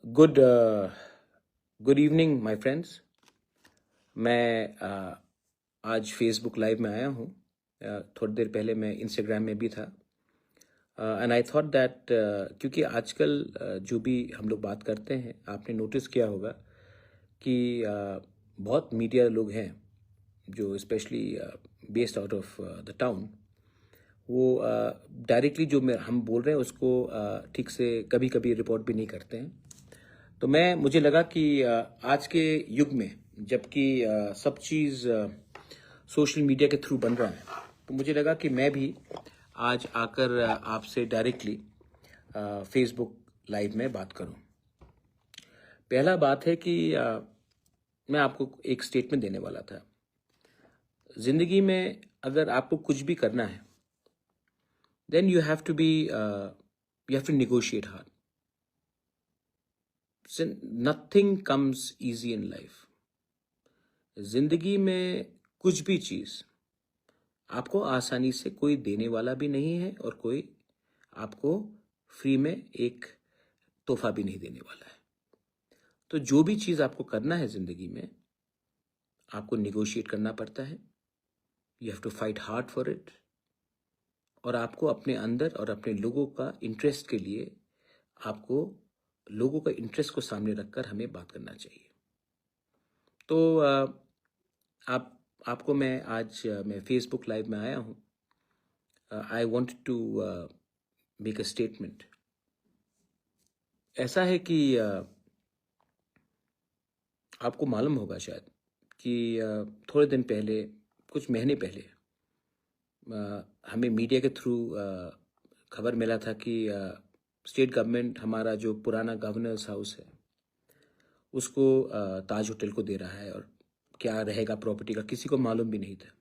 Good good evening my friends. मैं आज Facebook live में आया हूँ। थोड़ी देर पहले मैं इंस्टाग्राम में भी था एंड आई थॉट दैट क्योंकि आजकल जो भी हम लोग बात करते हैं, आपने नोटिस किया होगा कि बहुत मीडिया लोग हैं जो specially based out of the town, वो डायरेक्टली जो हम बोल रहे हैं उसको ठीक से कभी कभी रिपोर्ट भी नहीं करते हैं। तो मुझे लगा कि आज के युग में जबकि सब चीज़ सोशल मीडिया के थ्रू बन रहा है, तो मुझे लगा कि मैं भी आज आकर आपसे डायरेक्टली फेसबुक लाइव में बात करूं। पहला बात है कि मैं आपको एक स्टेटमेंट देने वाला था। ज़िंदगी में अगर आपको कुछ भी करना है, then you have to negotiate hard. Nothing comes easy in life. जिंदगी में कुछ भी चीज आपको आसानी से कोई देने वाला भी नहीं है और कोई आपको फ्री में एक तोहफा भी नहीं देने वाला है। तो जो भी चीज आपको करना है जिंदगी में, आपको निगोशिएट करना पड़ता है। You have to fight hard for it. और आपको अपने अंदर और अपने लोगों का इंटरेस्ट के लिए आपको लोगों का इंटरेस्ट को सामने रखकर हमें बात करना चाहिए। तो आपको मैं फेसबुक लाइव में आया हूँ। I want to make a statement. ऐसा है कि आपको मालूम होगा शायद कि थोड़े दिन पहले, कुछ महीने पहले, हमें मीडिया के थ्रू खबर मिला था कि स्टेट गवर्नमेंट हमारा जो पुराना गवर्नर्स हाउस है उसको ताज होटल को दे रहा है, और क्या रहेगा प्रॉपर्टी का किसी को मालूम भी नहीं था।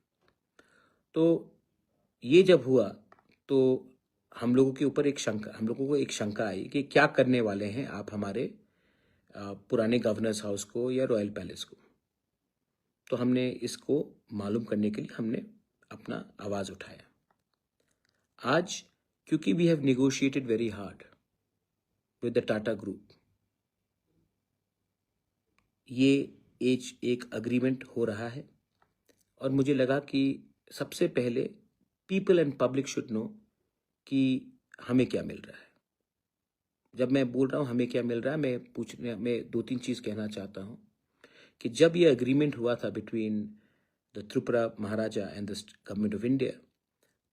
तो ये जब हुआ तो हम लोगों को एक शंका आई कि क्या करने वाले हैं आप हमारे पुराने गवर्नर्स हाउस को या रॉयल पैलेस को। तो हमने इसको मालूम करने के लिए हमने अपना आवाज उठाया। आज क्योंकि we have negotiated very hard with the Tata group, ये एक अग्रीमेंट हो रहा है, और मुझे लगा कि सबसे पहले people and public should know कि हमें क्या मिल रहा है। जब मैं बोल रहा हूँ हमें क्या मिल रहा है, मैं दो तीन चीज़ कहना चाहता हूँ कि जब ये अग्रीमेंट हुआ था between the Tripura Maharaja and the government of India,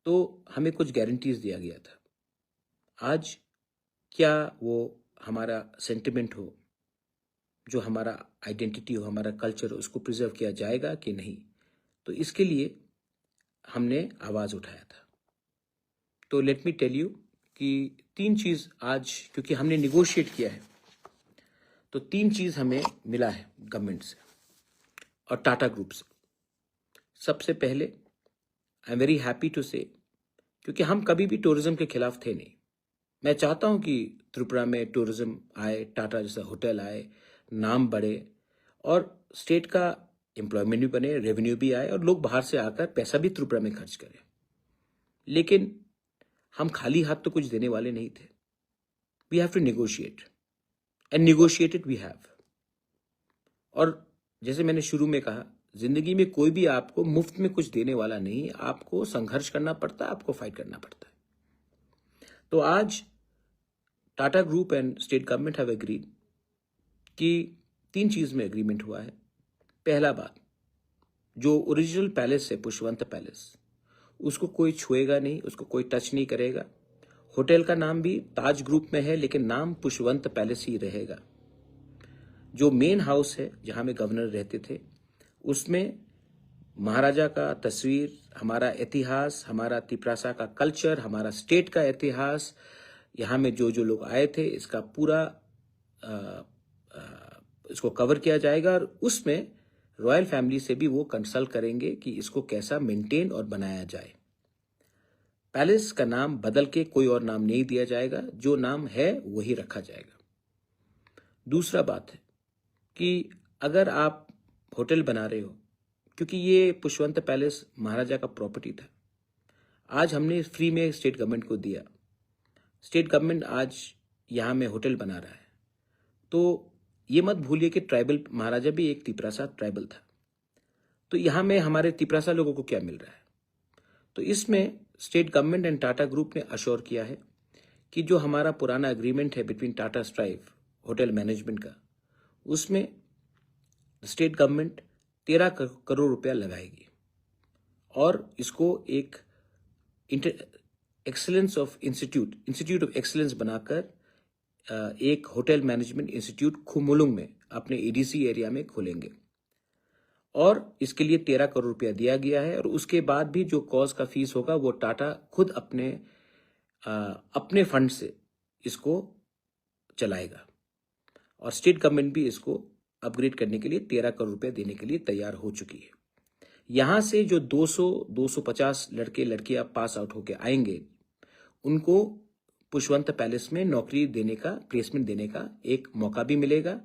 तो हमें कुछ गारंटीज दिया गया था। आज क्या वो हमारा सेंटिमेंट हो, जो हमारा आइडेंटिटी हो, हमारा कल्चर हो, उसको प्रिजर्व किया जाएगा कि नहीं? तो इसके लिए हमने आवाज़ उठाया था। तो लेट मी टेल यू कि तीन चीज़ आज, क्योंकि हमने निगोशिएट किया है, तो तीन चीज़ हमें मिला है गवर्नमेंट से और टाटा ग्रुप से। सबसे पहले I am very happy to say, क्योंकि हम कभी भी टूरिज्म के खिलाफ थे नहीं। मैं चाहता हूं कि त्रिपुरा में टूरिज्म आए, टाटा जैसा होटल आए, नाम बढ़े, और स्टेट का एम्प्लॉयमेंट भी बने, रेवेन्यू भी आए, और लोग बाहर से आकर पैसा भी त्रिपुरा में खर्च करें। लेकिन हम खाली हाथ तो कुछ देने वाले नहीं थे। We have to negotiate, and negotiated we have. और जैसे मैंने शुरू में कहा, जिंदगी में कोई भी आपको मुफ्त में कुछ देने वाला नहीं, आपको संघर्ष करना पड़ता है, आपको फाइट करना पड़ता है। तो आज Tata group and state government have agreed कि तीन चीज में एग्रीमेंट हुआ है। पहला बात, जो ओरिजिनल पैलेस है पुष्पवंत पैलेस, उसको कोई छुएगा नहीं, उसको कोई टच नहीं करेगा। होटल का नाम भी ताज ग्रुप में है, लेकिन नाम पुष्पवंत पैलेस ही रहेगा। जो मेन हाउस है जहां में गवर्नर रहते थे, उसमें महाराजा का तस्वीर, हमारा इतिहास, हमारा तिपरासा का कल्चर, हमारा स्टेट का इतिहास, यहाँ में जो जो लोग आए थे, इसका पूरा इसको कवर किया जाएगा। और उसमें रॉयल फैमिली से भी वो कंसल्ट करेंगे कि इसको कैसा मेंटेन और बनाया जाए। पैलेस का नाम बदल के कोई और नाम नहीं दिया जाएगा, जो नाम है वही रखा जाएगा। दूसरा बात है कि अगर आप होटल बना रहे हो, क्योंकि ये पुष्पवंत पैलेस महाराजा का प्रॉपर्टी था, आज हमने फ्री में स्टेट गवर्नमेंट को दिया। स्टेट गवर्नमेंट आज यहाँ में होटल बना रहा है, तो ये मत भूलिए कि ट्राइबल महाराजा भी एक तिपरासा ट्राइबल था। तो यहाँ में हमारे तिपरासा लोगों को क्या मिल रहा है? तो इसमें state government and Tata group ने अश्योर किया है कि जो हमारा पुराना एग्रीमेंट है between Tata strive hotel management का, उसमें स्टेट गवर्नमेंट 13 करोड़ रुपया लगाएगी और इसको एक इंस्टीट्यूट ऑफ एक्सीलेंस बनाकर एक होटल मैनेजमेंट इंस्टीट्यूट खुमुलुंग में अपने एडीसी एरिया में खोलेंगे और इसके लिए 13 करोड़ रुपया दिया गया है। और उसके बाद भी जो कॉज का फीस होगा वो टाटा खुद अपने फंड से इसको चलाएगा और स्टेट गवर्नमेंट भी इसको अपग्रेड करने के लिए 13 करोड़ रुपया देने के लिए तैयार हो चुकी है। यहां से जो 200-250 लड़के लड़कियां पास आउट होके आएंगे उनको पुष्पवंत पैलेस में नौकरी देने का, प्लेसमेंट देने का एक मौका भी मिलेगा।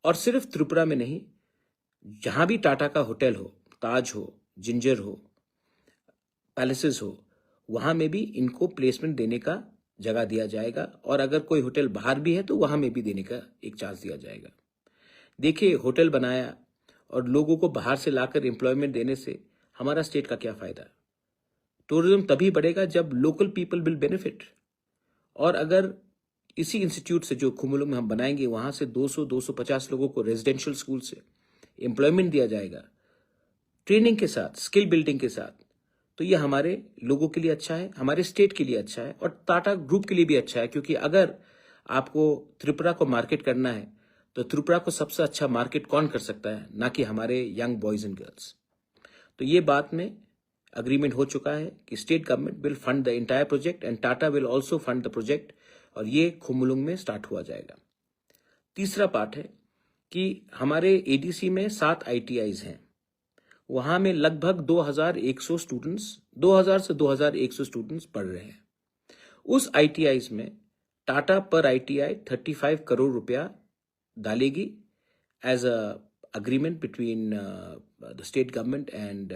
और सिर्फ त्रिपुरा में नहीं, जहां भी टाटा का होटल हो, ताज हो, जिंजर हो, पैलेसेस हो, वहां में भी इनको प्लेसमेंट देने का जगह दिया जाएगा। और अगर कोई होटल बाहर भी है तो वहां में भी देने का एक चांस दिया जाएगा। देखिए, होटल बनाया और लोगों को बाहर से लाकर एम्प्लॉयमेंट देने से हमारा स्टेट का क्या फायदा? टूरिज्म तभी बढ़ेगा जब लोकल पीपल विल बेनिफिट। और अगर इसी इंस्टीट्यूट से जो खुमुलुंग में हम बनाएंगे वहां से 200-250 लोगों को रेजिडेंशियल स्कूल से एम्प्लॉयमेंट दिया जाएगा, ट्रेनिंग के साथ, स्किल बिल्डिंग के साथ, तो ये हमारे लोगों के लिए अच्छा है, हमारे स्टेट के लिए अच्छा है और टाटा ग्रुप के लिए भी अच्छा है। क्योंकि अगर आपको त्रिपुरा को मार्केट करना है तो त्रिपुरा को सबसे अच्छा मार्केट कौन कर सकता है? ना कि हमारे यंग बॉयज एंड गर्ल्स। तो ये बात में अग्रीमेंट हो चुका है कि state government will fund the entire project and Tata will also fund the project और ये खुमुलुंग में स्टार्ट हुआ जाएगा। तीसरा पार्ट है कि हमारे एडीसी में 7 ITIs हैं। वहां में लगभग 2100 स्टूडेंट्स, 2000 से 2100 स्टूडेंट्स पढ़ रहे हैं। उस ITIs में टाटा पर ITI 35 करोड़ रुपया डालेगी as a agreement between the state government and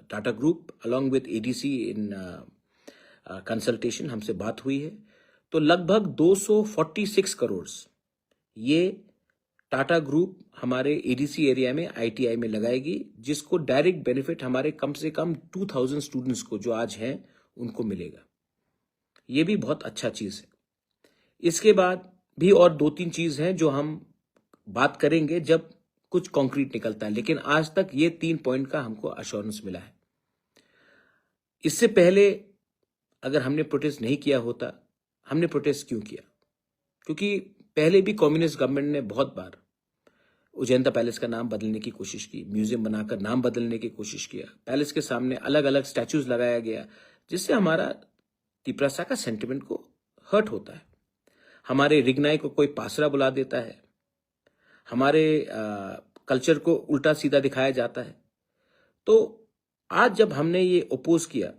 Tata Group along with ADC in consultation हमसे बात हुई है। तो लगभग 246 करोड़ ये टाटा ग्रुप हमारे एडीसी एरिया में ITI में लगाएगी, जिसको डायरेक्ट बेनिफिट हमारे कम से कम 2000 स्टूडेंट्स को जो आज हैं उनको मिलेगा। ये भी बहुत अच्छा चीज है। इसके बाद भी और 2-3 चीज हैं जो हम बात करेंगे जब कुछ कॉन्क्रीट निकलता है, लेकिन आज तक ये 3 पॉइंट का हमको अश्योरेंस मिला है। इससे पहले अगर हमने प्रोटेस्ट नहीं किया होता, हमने प्रोटेस्ट क्यों किया? क्योंकि पहले भी कम्युनिस्ट गवर्नमेंट ने बहुत बार उजैंता पैलेस का नाम बदलने की कोशिश की, म्यूजियम बनाकर नाम बदलने की कोशिश किया, पैलेस के सामने अलग अलग स्टैचूज लगाया गया, जिससे हमारा तिपरासा का सेंटिमेंट को हर्ट होता है। हमारे रिगनाई को कोई पासरा बुला देता है, हमारे कल्चर को उल्टा सीधा दिखाया जाता है। तो आज जब हमने ये ओपोज किया,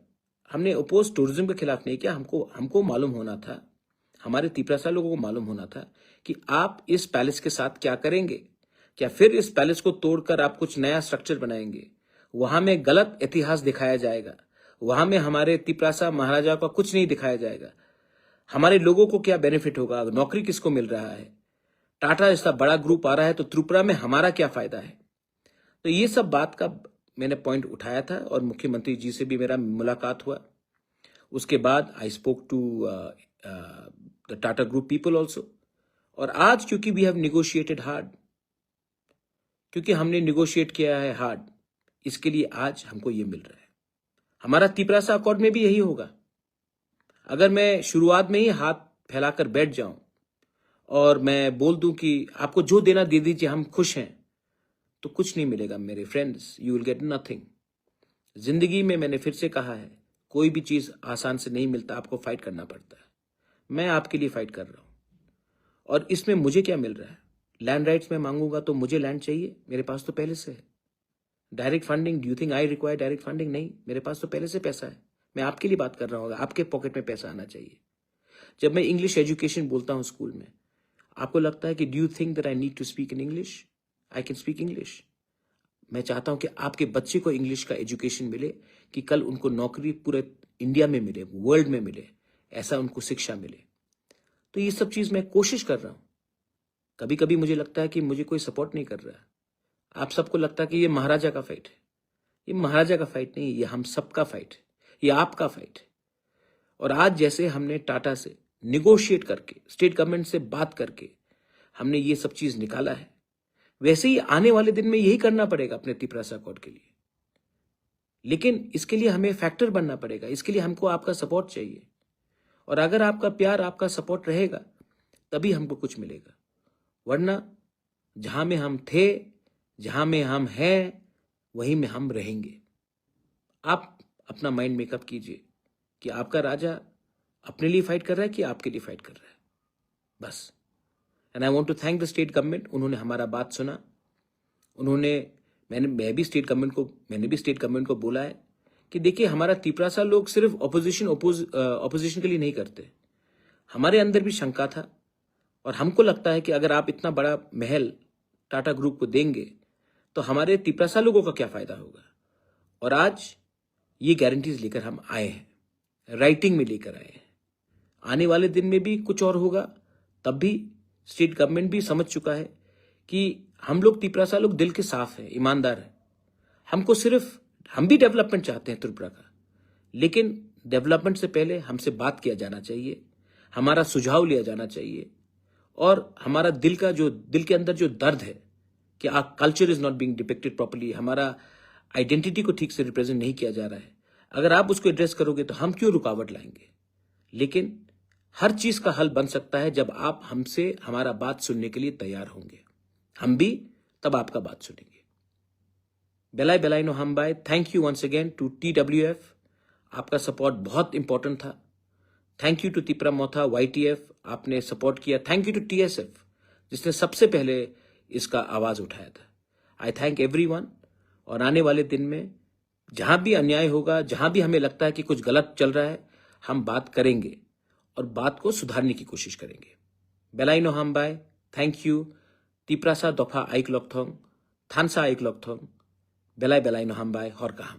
हमने ओपोज टूरिज्म के खिलाफ नहीं किया। हमको मालूम होना था, हमारे तिपरासा लोगों को मालूम होना था कि आप इस पैलेस के साथ क्या करेंगे। क्या फिर इस पैलेस को तोड़कर आप कुछ नया स्ट्रक्चर बनाएंगे? वहां में गलत इतिहास दिखाया जाएगा, वहां में हमारे तिपरासा महाराजा का कुछ नहीं दिखाया जाएगा। हमारे लोगों को क्या बेनिफिट होगा? नौकरी किसको मिल रहा है? टाटा जैसा बड़ा ग्रुप आ रहा है तो त्रिपुरा में हमारा क्या फायदा है? तो ये सब बात का मैंने पॉइंट उठाया था और मुख्यमंत्री जी से भी मेरा मुलाकात हुआ। उसके बाद I spoke to the Tata group people also. और आज क्योंकि वी हैव निगोशिएटेड हार्ड, क्योंकि हमने निगोशिएट किया है हार्ड, इसके लिए आज हमको ये मिल रहा है। हमारा तिपरासा अकॉर्ड में भी यही होगा। अगर मैं शुरुआत में ही हाथ फैलाकर बैठ जाऊं और मैं बोल दूं कि आपको जो देना दे दीजिए, हम खुश हैं, तो कुछ नहीं मिलेगा मेरे friends, you will get nothing. जिंदगी में मैंने फिर से कहा है, कोई भी चीज आसान से नहीं मिलता, आपको फाइट करना पड़ता है। मैं आपके लिए फाइट कर रहा हूं और इसमें मुझे क्या मिल रहा है? लैंड राइट्स में मांगूंगा तो मुझे लैंड चाहिए, मेरे पास तो पहले से है। Direct funding, do you think I require direct funding? नहीं, मेरे पास तो पहले से पैसा है। मैं आपके लिए बात कर रहा हूँ, आपके पॉकेट में पैसा आना चाहिए। जब मैं इंग्लिश एजुकेशन बोलता हूँ स्कूल में, आपको लगता है कि do you think that I need to speak in English? I can speak English. मैं चाहता हूं कि आपके बच्चे को इंग्लिश का एजुकेशन मिले, कि कल उनको नौकरी पूरे इंडिया में मिले, वर्ल्ड में मिले, ऐसा उनको शिक्षा मिले। तो ये सब चीज मैं कोशिश कर रहा हूं। कभी कभी मुझे लगता है कि मुझे कोई सपोर्ट नहीं कर रहा। आप सबको लगता है कि ये महाराजा का फाइट है। ये महाराजा का फाइट नहीं, ये हम सबका फाइट है, ये आपका फाइट है। और आज जैसे हमने टाटा से निगोशिएट करके, स्टेट गवर्नमेंट से बात करके हमने ये सब चीज निकाला है, वैसे ही आने वाले दिन में यही करना पड़ेगा अपने तिपरासा अकॉर्ड के लिए। लेकिन इसके लिए हमें फैक्टर बनना पड़ेगा, इसके लिए हमको आपका सपोर्ट चाहिए। और अगर आपका प्यार, आपका सपोर्ट रहेगा तभी हमको कुछ मिलेगा, वरना जहां में हम थे, जहां में हम हैं, वहीं में हम रहेंगे। आप अपना माइंड मेकअप कीजिए कि आपका राजा अपने लिए फाइट कर रहा है कि आपके लिए फाइट कर रहा है, बस। And I want to thank the state government, उन्होंने हमारा बात सुना। मैंने भी स्टेट गवर्नमेंट को बोला है कि देखिए, हमारा तिपरासा लोग सिर्फ ऑपोजिशन के लिए नहीं करते। हमारे अंदर भी शंका था और हमको लगता है कि अगर आप इतना बड़ा महल टाटा ग्रुप को देंगे तो हमारे तिपरासा लोगों का क्या फायदा होगा। और आज ये गारंटीज लेकर हम आए हैं, राइटिंग में लेकर आए हैं। आने वाले दिन में भी कुछ और होगा, तब भी स्टेट गवर्नमेंट भी समझ चुका है कि हम लोग तिपरासा लोग दिल के साफ हैं, ईमानदार हैं। हम भी डेवलपमेंट चाहते हैं त्रिपुरा का, लेकिन डेवलपमेंट से पहले हमसे बात किया जाना चाहिए, हमारा सुझाव लिया जाना चाहिए। और हमारा दिल के अंदर जो दर्द है कि our culture is not being depicted properly, हमारा आइडेंटिटी को ठीक से रिप्रेजेंट नहीं किया जा रहा है, अगर आप उसको एड्रेस करोगे तो हम क्यों रुकावट लाएंगे। लेकिन हर चीज का हल बन सकता है जब आप हमसे हमारा बात सुनने के लिए तैयार होंगे, हम भी तब आपका बात सुनेंगे। बेलाई बेलाई नो हम बाय। Thank you once again to TWF, आपका सपोर्ट बहुत इंपॉर्टेंट था। Thank you to Tipra Motha YTF, आपने सपोर्ट किया। थैंक यू टू TSF, जिसने सबसे पहले इसका आवाज उठाया था। I thank everyone. और आने वाले दिन में जहां भी अन्याय होगा, जहां भी हमें लगता है कि कुछ गलत चल रहा है, हम बात करेंगे और बात को सुधारने की कोशिश करेंगे। बेलाई नो हम बाय। Thank you. तिपरासा दफा आइक लॉकथोंग, थानसा आइक लॉकथोंग, बेलाई बेलाई नो हम बाय, हर कहा।